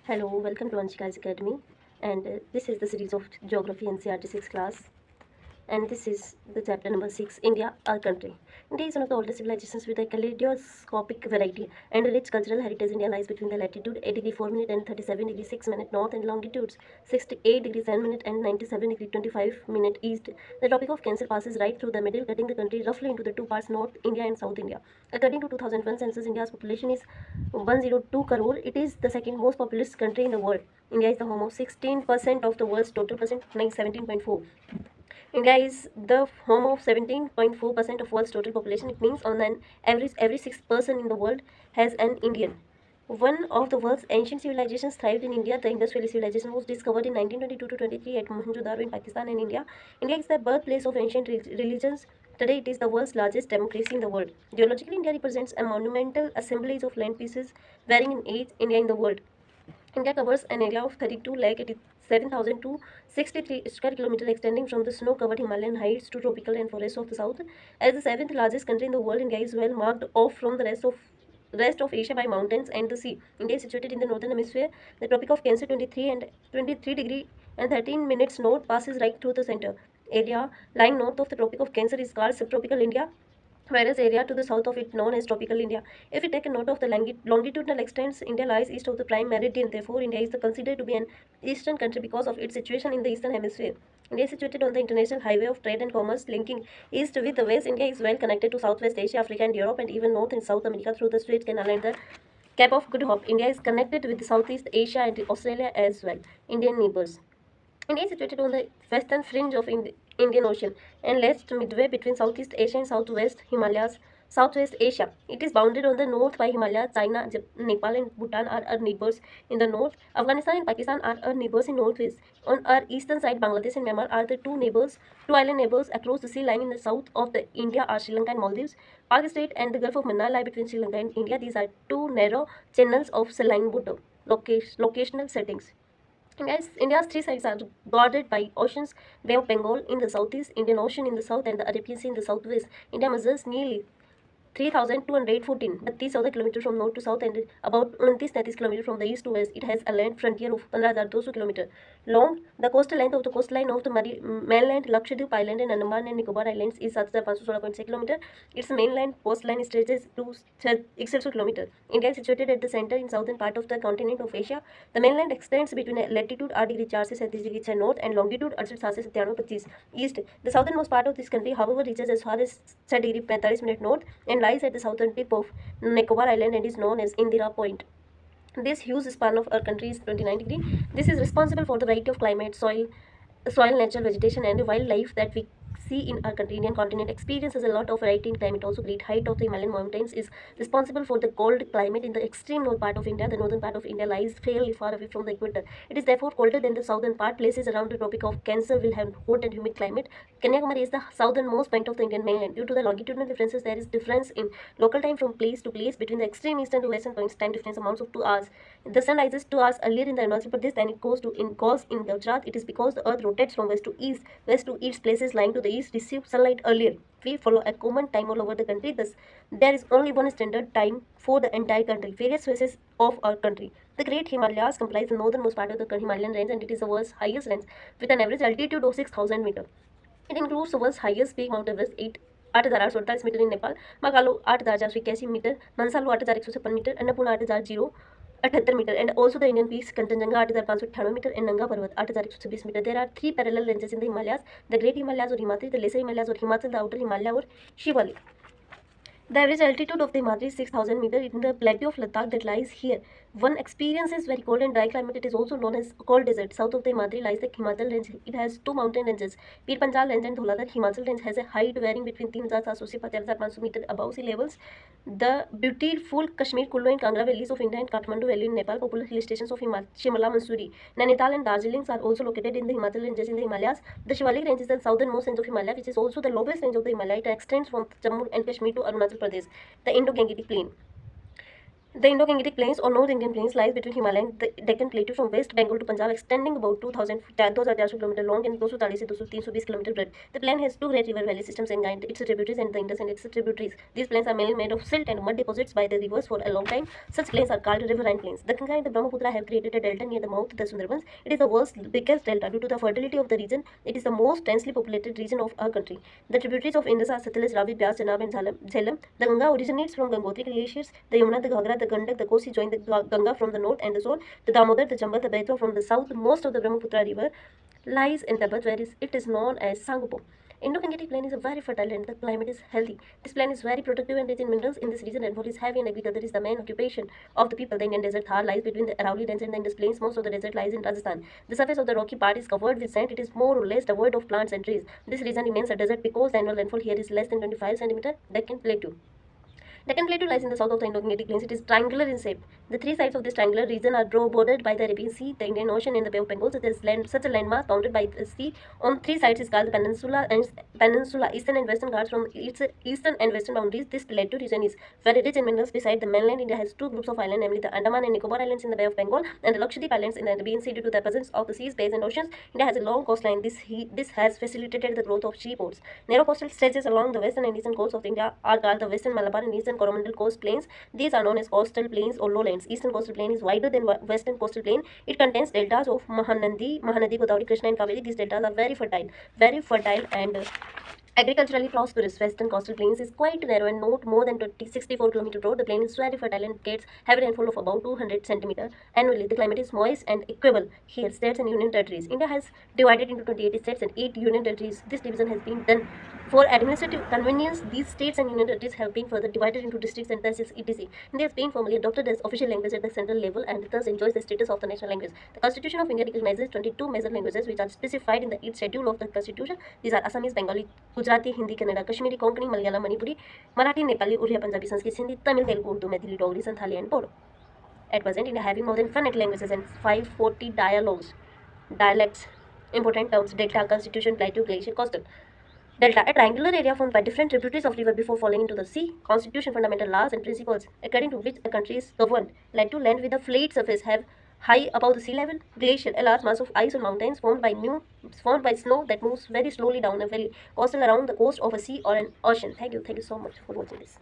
Hello, welcome to Anshika's Academy, and this is the series of Geography NCERT 6 class, and this is the chapter number 6, India, our country. India is one of the oldest civilizations with a kaleidoscopic variety and rich cultural heritage. India lies between the latitude 8 degree 4 minute and 37 degree 6 minute north and longitudes 68 degree 7 minute and 97 degree 25 minute east. The Tropic of Cancer passes right through the middle, cutting the country roughly into the two parts, North India and South India. According to 2001 census, India's population is 102 crore. It is the second most populous country in the world. India is the home of 16% of the world's total percent, 17.4. India is the home of 17.4% of world's total population. It means on an average, every sixth person in the world has an Indian. One of the world's ancient civilizations thrived in India. The Indus Valley civilization was discovered in 1922 to 23 at Mohenjo-daro in Pakistan and India. India is the birthplace of ancient religions. Today, it is the world's largest democracy in the world. Geologically, India represents a monumental assemblage of land pieces varying in age. India in the world. India covers an area of 32,87,263 square kilometers, extending from the snow-covered Himalayan heights to tropical rainforests of the south. As the seventh largest country in the world, India is well marked off from the rest of Asia by mountains and the sea. India is situated in the northern hemisphere. The Tropic of Cancer, 23 degree and 13 minutes north, passes right through the center. Area lying north of the Tropic of Cancer is called subtropical India, whereas area to the south of it known as tropical India. If we take a note of the longitudinal extents, India lies east of the prime meridian. Therefore, India is considered to be an eastern country because of its situation in the eastern hemisphere. India is situated on the international highway of trade and commerce linking east with the west. India is well connected to Southwest Asia, Africa and Europe, and even North and South America through the Suez Canal and the Cape of Good Hope. India is connected with Southeast Asia and Australia as well. Indian neighbors. India is situated on the western fringe of Indian Ocean and lies midway between Southeast Asia and Southwest Himalayas. Southwest Asia. It is bounded on the north by Himalaya. China, Nepal and Bhutan are our neighbors in the north. Afghanistan and Pakistan are our neighbors in northwest. On our eastern side, Bangladesh and Myanmar are the two island neighbors across the sea. Lying in the south of the India are Sri Lanka and Maldives. Pakistan and the Gulf of Mannar lie between Sri Lanka and India. These are two narrow channels of saline water. Locational settings. India's three sides are bordered by oceans: Bay of Bengal in the southeast, Indian Ocean in the south, and the Arabian Sea in the southwest. India measures nearly 3,214, 32 kilometers from north to south and about 29 kilometers from the east to west. It has a land frontier of 15,200 kilometers long. The coastal length of the coastline of the mainland Lakshadweep Island and Andaman and Nicobar Islands is 7,516 kilometers. Its mainland coastline stretches to 600 kilometers. India is situated at the center in southern part of the continent of Asia. The mainland extends between latitude 8 degree 4 se 37 degree north and longitude 68 7 se 97 east. The southernmost part of this country, however, reaches as far as 6 degree 45 minute north and lies at the southern tip of Nicobar Island and is known as Indira Point. This huge span of our country is 29 degree. This is responsible for the variety of climate, soil, natural vegetation, and wildlife that we see in our country. Indian continent experiences a lot of variety in climate. Also, great height of the Himalayan mountains is responsible for the cold climate in the extreme north part of India. The northern part of India lies fairly far away from the equator. It is therefore colder than the southern part. Places around the Tropic of Cancer will have hot and humid climate. Kanyakumari is the southernmost point of the Indian mainland. Due to the longitudinal differences, there is difference in local time from place to place. Between the extreme eastern to western points, time difference amounts of 2 hours. The sun rises 2 hours earlier in the Arunachal Pradesh than it goes in Gujarat. It is because the earth rotates from west to east. West to east places lying to the east receive sunlight earlier. We follow a common time all over the country. Thus, there is only one standard time for the entire country. Various phases of our country. The Great Himalayas comprise the northernmost part of the Himalayan range, and it is the world's highest range with an average altitude of 6,000 meters. It includes the world's highest peak, Mount Everest, 8,848 metres in Nepal, Makalu 8,481 metres, Manaslu 8,156 metres, Annapurna 8,078 metres, and also the Indian peaks, Kanchenjunga 8,598 metres and Nanga Parvat 8,126 metres. There are three parallel ranges in the Himalayas: the Great Himalayas or Himatri, the Lesser Himalayas or Himachal, the Outer Himalaya or Shivalik. The average altitude of the Himatri is 6,000 meters. In the plateau of Ladakh that lies here, one experiences very cold and dry climate. It is also known as cold desert. South of the Himatri lies the Himachal range. It has two mountain ranges, Pir Panjal range and Dholadhar. Himachal range has a height varying between 3,700 to 4,500 meters above sea levels. The beautiful Kashmir, Kullu and Kangra valleys of India and Kathmandu Valley in Nepal, popular hill stations of Shimla, Mussoorie, Nainital and Darjeeling are also located in the Himachal ranges in the Himalayas. The Shivalik range is the southernmost range of Himalaya, which is also the lowest range of the Himalaya. It extends from Jammu and Kashmir to Arunachal Pradesh, the Indo-Gangetic Plain. The Indo-Gangetic Plains or North Indian Plains lies between Himalaya and the Deccan Plateau from West Bengal to Punjab, extending about 2,400 km long and 240 to 320 km broad. The plain has two great river valley systems and its tributaries and the Indus and its tributaries. These plains are mainly made of silt and mud deposits by the rivers for a long time. Such plains are called riverine plains. The Ganga and the Brahmaputra have created a delta near the mouth of the Sundarbans. It is the world's biggest delta due to the fertility of the region. It is the most densely populated region of our country. The tributaries of Indus are Satluj, Ravi, Byas, Chenab, and Jhelum. The Ganga originates from Gangotri glaciers. The Yamuna, the Ghagra, the Gandak, the Kosi join the Ganga from the north and the south. The Damodar, the Chambal, the Betwa from the south. Most of the Brahmaputra river lies in Tibet, where it is known as Sangpo. Indo-Gangetic plain is a very fertile and the climate is healthy. This plain is very productive and rich in minerals. In this region, rainfall is heavy and agriculture is the main occupation of the people. The Indian desert Thar lies between the Aravalli Range and the Indus plains. Most of the desert lies in Rajasthan. The surface of the rocky part is covered with sand. It is more or less devoid of plants and trees. This region remains a desert because the annual rainfall here is less than 25 cm. Deccan Plateau. Deccan Plateau lies in the south of the Indo-Gangetic Plains. It is triangular in shape. The three sides of this triangular region are bordered by the Arabian Sea, the Indian Ocean, and the Bay of Bengal. Such a landmass bounded by the sea on three sides is called the peninsula. Eastern and western Ghats from its eastern and western boundaries. This plateau region is very rich in minerals. Beside the mainland, India has two groups of islands, namely the Andaman and Nicobar Islands in the Bay of Bengal and the Lakshadweep Islands in the Arabian Sea. Due to the presence of the seas, bays, and oceans, India has a long coastline. This has facilitated the growth of seaports. Narrow coastal stretches along the western and eastern coasts of India are called the Western Malabar and Eastern Coromandel coast plains. These are known as coastal plains or lowlands. Eastern coastal plain is wider than western coastal plain. It contains deltas of Mahanadi, Godavari, Krishna, and Kaveri. These deltas are very fertile and agriculturally prosperous. Western coastal plains is quite narrow and not more than 64 km broad. The plain is very fertile and gets heavy rainfall of about 200 cm annually. The climate is moist and equable. Here, states and union territories. India has divided into 28 states and 8 union territories. This division has been done for administrative convenience. These states and union territories have been further divided into districts and tehsils etc. India has been formally adopted as official language at the central level and thus enjoys the status of the national language. The Constitution of India recognizes 22 major languages which are specified in the 8th schedule of the Constitution. These are Assamese, Bengali, Gujarati, Hindi, Kannada, Kashmiri, Konkani, Malayalam, Manipuri, Marathi, Nepali, Oriya, Punjabi, Sanskrit, Sindhi, Tamil, Telugu, Urdu, Maithili, Dogri, Santhali, and Bodo. At present, India having more than 100 languages and 540 dialects. Important terms: delta, constitution, plateau, glacier, coastal. Delta, a triangular area formed by different tributaries of river before falling into the sea. Constitution, fundamental laws and principles according to which a country is governed. Plateau, land with a flat surface have high above the sea level. Glacier, a large mass of ice or mountains formed by snow that moves very slowly down a valley. Coastal, around the coast of a sea or an ocean. Thank you so much for watching this.